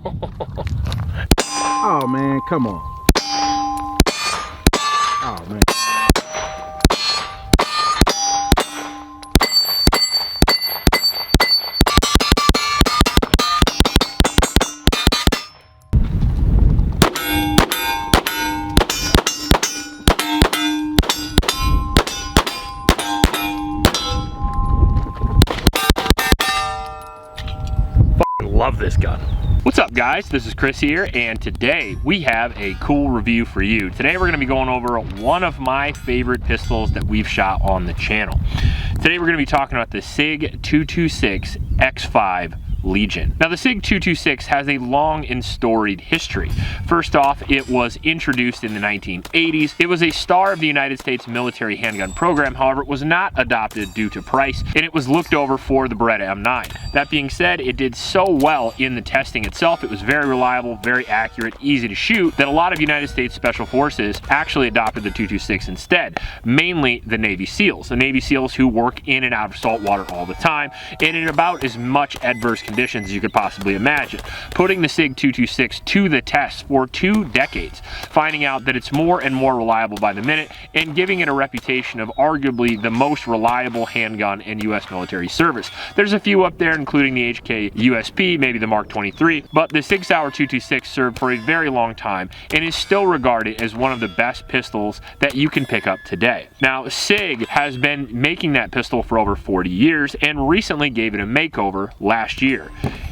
Oh man, come on. Oh man. Love this gun. What's up guys, this is Chris here, and today we have a cool review for you. Today we're going to be going over one of my favorite pistols that we've shot on the channel. Today we're going to be talking about the Sig 226 X5 Legion. Now the Sig 226 has a long and storied history. First off, it was introduced in the 1980s. It was a star of the United States military handgun program, however it was not adopted due to price, and it was looked over for the Beretta M9. That being said, it did so well in the testing itself, it was very reliable, very accurate, easy to shoot, that a lot of United States Special Forces actually adopted the 226 instead, mainly the Navy SEALs. The Navy SEALs who work in and out of salt water all the time, and in about as much adverse conditions as you could possibly imagine, putting the Sig 226 to the test for 2 decades, finding out that it's more and more reliable by the minute, and giving it a reputation of arguably the most reliable handgun in U.S. military service. There's a few up there, including the HK USP, maybe the Mark 23, but the Sig Sauer 226 served for a very long time and is still regarded as one of the best pistols that you can pick up today. Now, Sig has been making that pistol for over 40 years and recently gave it a makeover last year.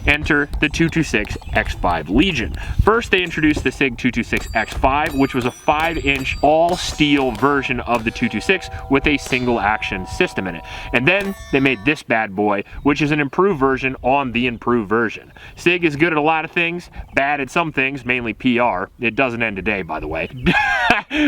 Enter the 226 X5 Legion. First, they introduced the Sig 226 X5, which was a 5-inch all-steel version of the 226 with a single-action system in it. And then they made this bad boy, which is an improved version on the improved version. Sig is good at a lot of things, bad at some things, mainly PR. It doesn't end today, by the way.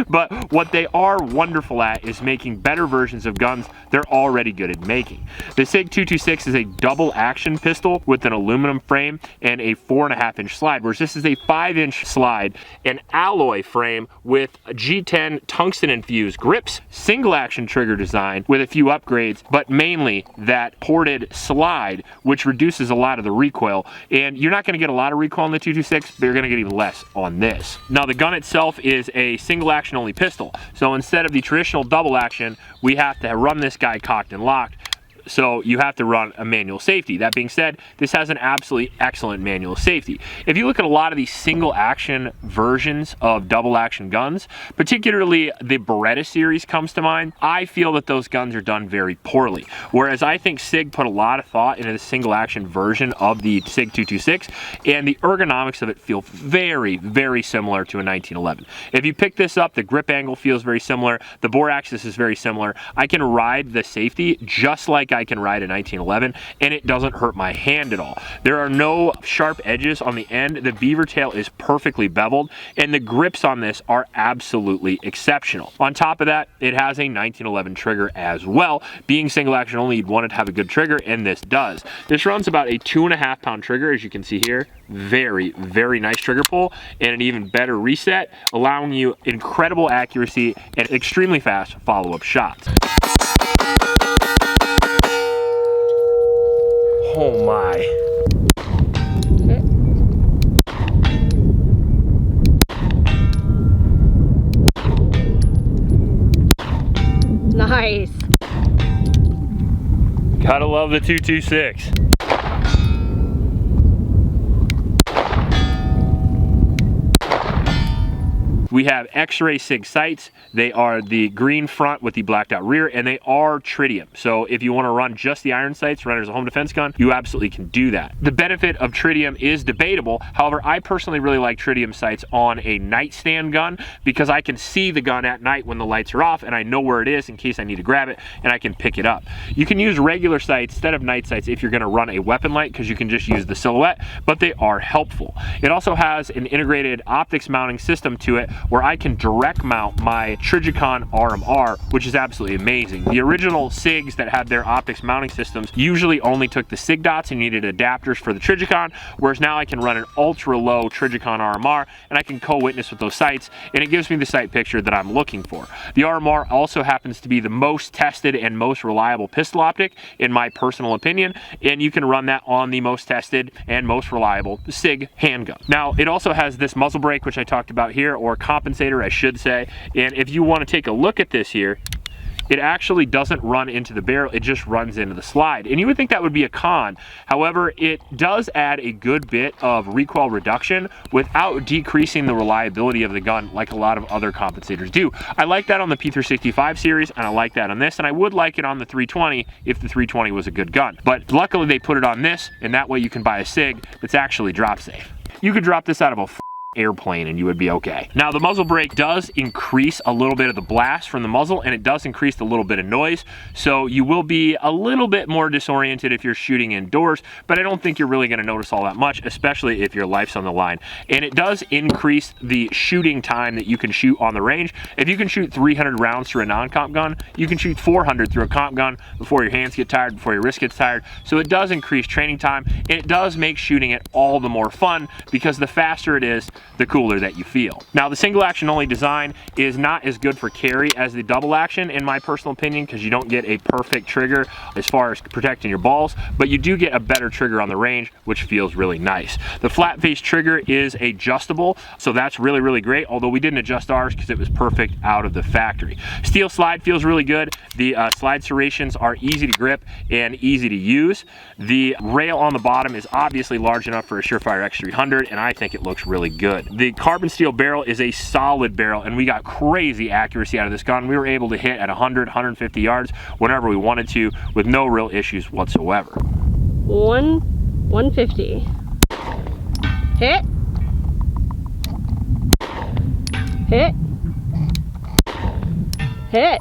But what they are wonderful at is making better versions of guns they're already good at making. The Sig 226 is a double-action pistol with an aluminum frame and a 4.5-inch slide, whereas this is a 5-inch slide, an alloy frame with G10 tungsten infused grips, single action trigger design with a few upgrades, but mainly that ported slide, which reduces a lot of the recoil. And you're not going to get a lot of recoil on the 226, but you're going to get even less on this. Now the gun itself is a single action only pistol, so instead of the traditional double action, we have to run this guy cocked and locked. So you have to run a manual safety. That being said, this has an absolutely excellent manual safety. If you look at a lot of these single action versions of double action guns, particularly the Beretta series comes to mind, I feel that those guns are done very poorly. Whereas I think Sig put a lot of thought into the single action version of the Sig 226, and the ergonomics of it feel very, very similar to a 1911. If you pick this up, the grip angle feels very similar, the bore axis is very similar. I can ride the safety just like I can ride a 1911, and it doesn't hurt my hand at all. There are no sharp edges on the end. The beaver tail is perfectly beveled, and the grips on this are absolutely exceptional. On top of that, it has a 1911 trigger as well. Being single action only, you'd want it to have a good trigger, and this does. This runs about a 2.5 pound trigger, as you can see here. Very, very nice trigger pull, and an even better reset, allowing you incredible accuracy and extremely fast follow-up shots. Oh my. Nice. Gotta love the 226. We have X-ray Sig sights. They are the green front with the blacked out rear, and they are tritium. So if you want to run just the iron sights, run it as a home defense gun, you absolutely can do that. The benefit of tritium is debatable. However, I personally really like tritium sights on a nightstand gun because I can see the gun at night when the lights are off, and I know where it is in case I need to grab it, and I can pick it up. You can use regular sights instead of night sights if you're going to run a weapon light, because you can just use the silhouette, but they are helpful. It also has an integrated optics mounting system to it, where I can direct mount my Trijicon RMR, which is absolutely amazing. The original SIGs that had their optics mounting systems usually only took the SIG dots and needed adapters for the Trijicon, whereas now I can run an ultra low Trijicon RMR and I can co-witness with those sights, and it gives me the sight picture that I'm looking for. The RMR also happens to be the most tested and most reliable pistol optic in my personal opinion, and you can run that on the most tested and most reliable SIG handgun. Now, it also has this muzzle brake, which I talked about here, or compensator I should say, and if you want to take a look at this here, it actually doesn't run into the barrel, it just runs into the slide. And you would think that would be a con. However, it does add a good bit of recoil reduction without decreasing the reliability of the gun like a lot of other compensators do. I like that on the P226 series, and I like that on this, and I would like it on the 320 if the 320 was a good gun. But luckily they put it on this, and that way you can buy a SIG that's actually drop safe. You could drop this out of a airplane and you would be okay. Now, the muzzle brake does increase a little bit of the blast from the muzzle, and it does increase a little bit of noise, so you will be a little bit more disoriented if you're shooting indoors, but I don't think you're really going to notice all that much, especially if your life's on the line. And it does increase the shooting time that you can shoot on the range. If you can shoot 300 rounds through a non-comp gun, you can shoot 400 through a comp gun before your hands get tired, before your wrist gets tired. So it does increase training time, and it does make shooting it all the more fun, because the faster it is, the cooler that you feel. Now, the single action only design is not as good for carry as the double action in my personal opinion, because you don't get a perfect trigger as far as protecting your balls, but you do get a better trigger on the range, which feels really nice. The flat face trigger is adjustable, so that's really, really great, although we didn't adjust ours because it was perfect out of the factory. Steel slide feels really good. The slide serrations are easy to grip and easy to use. The rail on the bottom is obviously large enough for a Surefire X300, and I think it looks really good. The carbon steel barrel is a solid barrel, and we got crazy accuracy out of this gun. We were able to hit at 100, 150 yards whenever we wanted to with no real issues whatsoever. 150. Hit. Hit. Hit.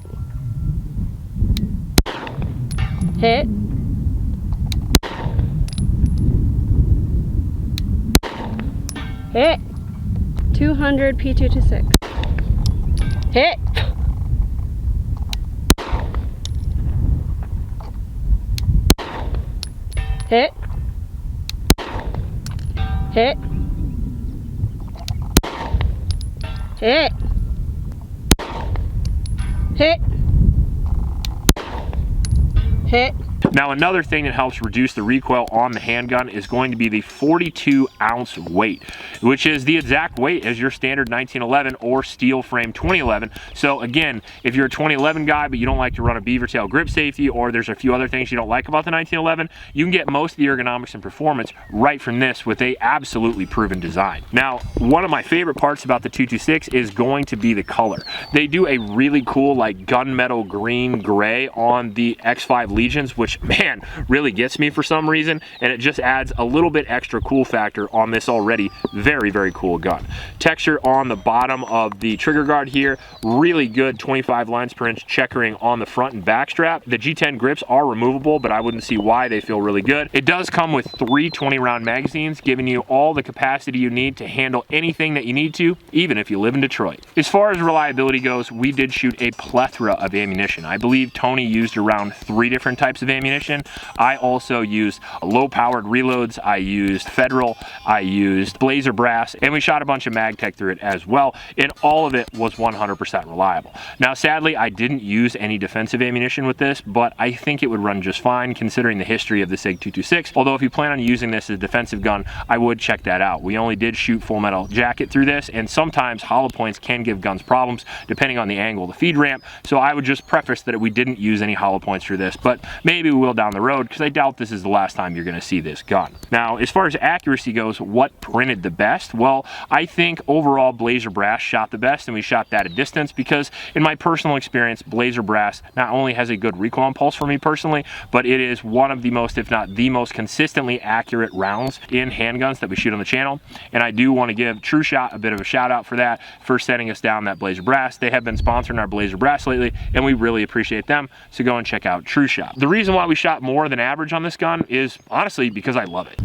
Hit. Hit. 200 P226. Hit. Hit. Hit. Hit. Hit. Hit. Now, another thing that helps reduce the recoil on the handgun is going to be the 42-ounce weight, which is the exact weight as your standard 1911 or steel frame 2011. So again, if you're a 2011 guy but you don't like to run a beaver tail grip safety, or there's a few other things you don't like about the 1911, you can get most of the ergonomics and performance right from this with a absolutely proven design. Now, one of my favorite parts about the 226 is going to be the color. They do a really cool like gunmetal green gray on the X5 Legions, which man really gets me for some reason, and it just adds a little bit extra cool factor on this already very, very cool gun. Texture on the bottom of the trigger guard here, really good 25 lines per inch checkering on the front and back strap. The G10 grips are removable, but I wouldn't see why. They feel really good. It does come with 3 20-round magazines, giving you all the capacity you need to handle anything that you need to, even if you live in Detroit. As far as reliability goes, we did shoot a plethora of ammunition. I believe Tony used around 3 different types of ammunition. I also used low-powered reloads, I used Federal, I used Blazer Brass, and we shot a bunch of MagTech through it as well, and all of it was 100% reliable. Now, sadly, I didn't use any defensive ammunition with this, but I think it would run just fine considering the history of the Sig 226, although if you plan on using this as a defensive gun, I would check that out. We only did shoot full metal jacket through this, and sometimes hollow points can give guns problems depending on the angle of the feed ramp, so I would just preface that we didn't use any hollow points through this, but maybe we will down the road, because I doubt this is the last time you're going to see this gun. Now, as far as accuracy goes, what printed the best? Well, I think overall Blazer Brass shot the best, and we shot that at distance because in my personal experience, Blazer Brass not only has a good recoil impulse for me personally, but it is one of the most, if not the most consistently accurate rounds in handguns that we shoot on the channel, and I do want to give True Shot a bit of a shout out for that, for sending us down that Blazer Brass. They have been sponsoring our Blazer Brass lately, and we really appreciate them, so go and check out True Shot. The reason why we shot more than average on this gun is honestly because I love it.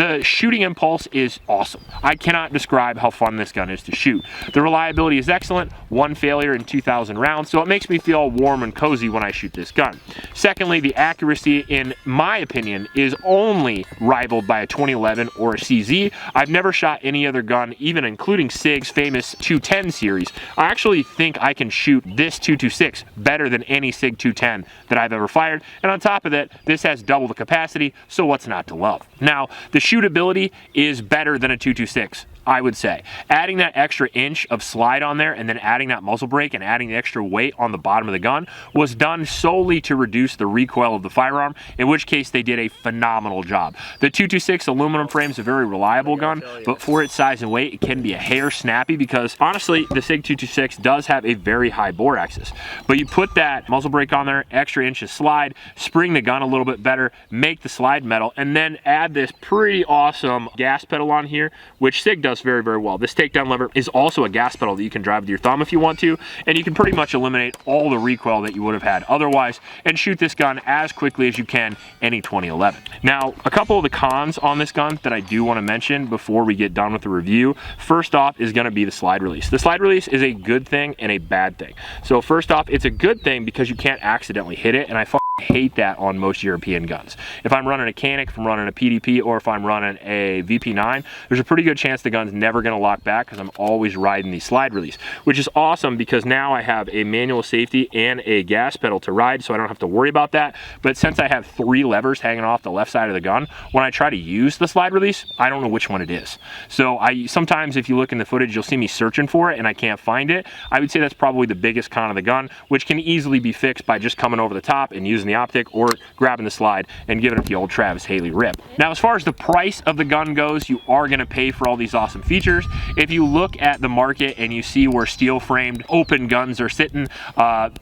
The shooting impulse is awesome. I cannot describe how fun this gun is to shoot. The reliability is excellent, 1 failure in 2,000 rounds, so it makes me feel warm and cozy when I shoot this gun. Secondly, the accuracy, in my opinion, is only rivaled by a 2011 or a CZ. I've never shot any other gun, even including Sig's famous 210 series. I actually think I can shoot this 226 better than any Sig 210 that I've ever fired, and on top of that, this has double the capacity, so what's not to love? Now, the shootability is better than a 226. I would say. Adding that extra inch of slide on there and then adding that muzzle brake and adding the extra weight on the bottom of the gun was done solely to reduce the recoil of the firearm, in which case they did a phenomenal job. The 226 aluminum frame is a very reliable gun, but for its size and weight, it can be a hair snappy because honestly, the Sig 226 does have a very high bore axis. But you put that muzzle brake on there, extra inch of slide, spring the gun a little bit better, make the slide metal, and then add this pretty awesome gas pedal on here, which Sig does very, very well. This takedown lever is also a gas pedal that you can drive with your thumb if you want to, and you can pretty much eliminate all the recoil that you would have had otherwise and shoot this gun as quickly as you can any 2011. Now, a couple of the cons on this gun that I do want to mention before we get done with the review. First off is going to be the slide release. The slide release is a good thing and a bad thing. So first off, it's a good thing because you can't accidentally hit it, and I hate that on most European guns. If I'm running a Canic, if I'm running a PDP, or if I'm running a VP9, there's a pretty good chance the gun's never going to lock back because I'm always riding the slide release, which is awesome because now I have a manual safety and a gas pedal to ride, so I don't have to worry about that. But since I have 3 levers hanging off the left side of the gun, when I try to use the slide release, I don't know which one it is. So sometimes if you look in the footage, you'll see me searching for it and I can't find it. I would say that's probably the biggest con of the gun, which can easily be fixed by just coming over the top and using the optic or grabbing the slide and giving it the old Travis Haley rip. Now, as far as the price of the gun goes, you are going to pay for all these awesome features. If you look at the market and you see where steel framed open guns are sitting,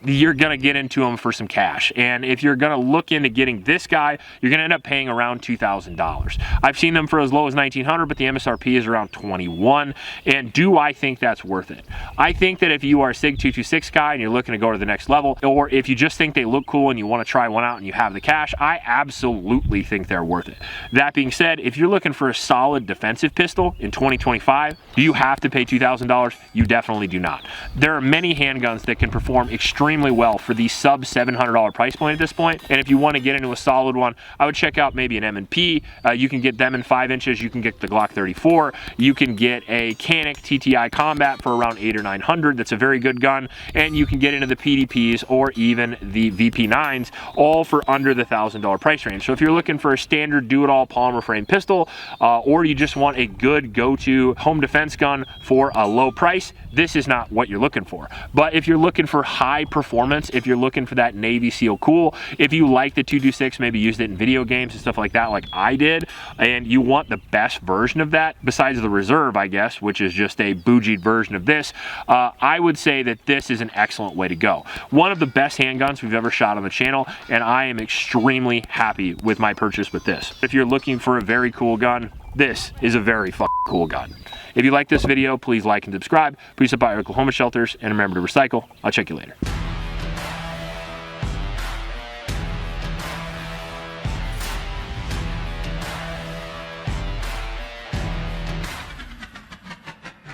you're going to get into them for some cash. And if you're going to look into getting this guy, you're going to end up paying around $2,000. I've seen them for as low as $1,900, but the MSRP is around $21. And do I think that's worth it? I think that if you are a Sig 226 guy and you're looking to go to the next level, or if you just think they look cool and you want to try one out and you have the cash, I absolutely think they're worth it. That being said, if you're looking for a solid defensive pistol in 2025, do you have to pay $2,000? You definitely do not. There are many handguns that can perform extremely well for the sub $700 price point at this point, and if you want to get into a solid one, I would check out maybe an M&P. You can get them in 5 inches. You can get the Glock 34. You can get a Canic TTI Combat for around $800 or $900. That's a very good gun, and you can get into the PDPs or even the VP9s, all for under the $1,000 price range. So if you're looking for a standard do-it-all polymer frame pistol, or you just want a good go-to home defense gun for a low price, this is not what you're looking for. But if you're looking for high performance, if you're looking for that Navy SEAL cool, if you like the 226, maybe used it in video games and stuff like that, like I did, and you want the best version of that, besides the Reserve, I guess, which is just a bougied version of this, I would say that this is an excellent way to go. One of the best handguns we've ever shot on the channel, and I am extremely happy with my purchase with this. If you're looking for a very cool gun, this is a very cool gun. If you like this video, please like and subscribe. Please support your Oklahoma shelters, and remember to recycle. I'll check you later.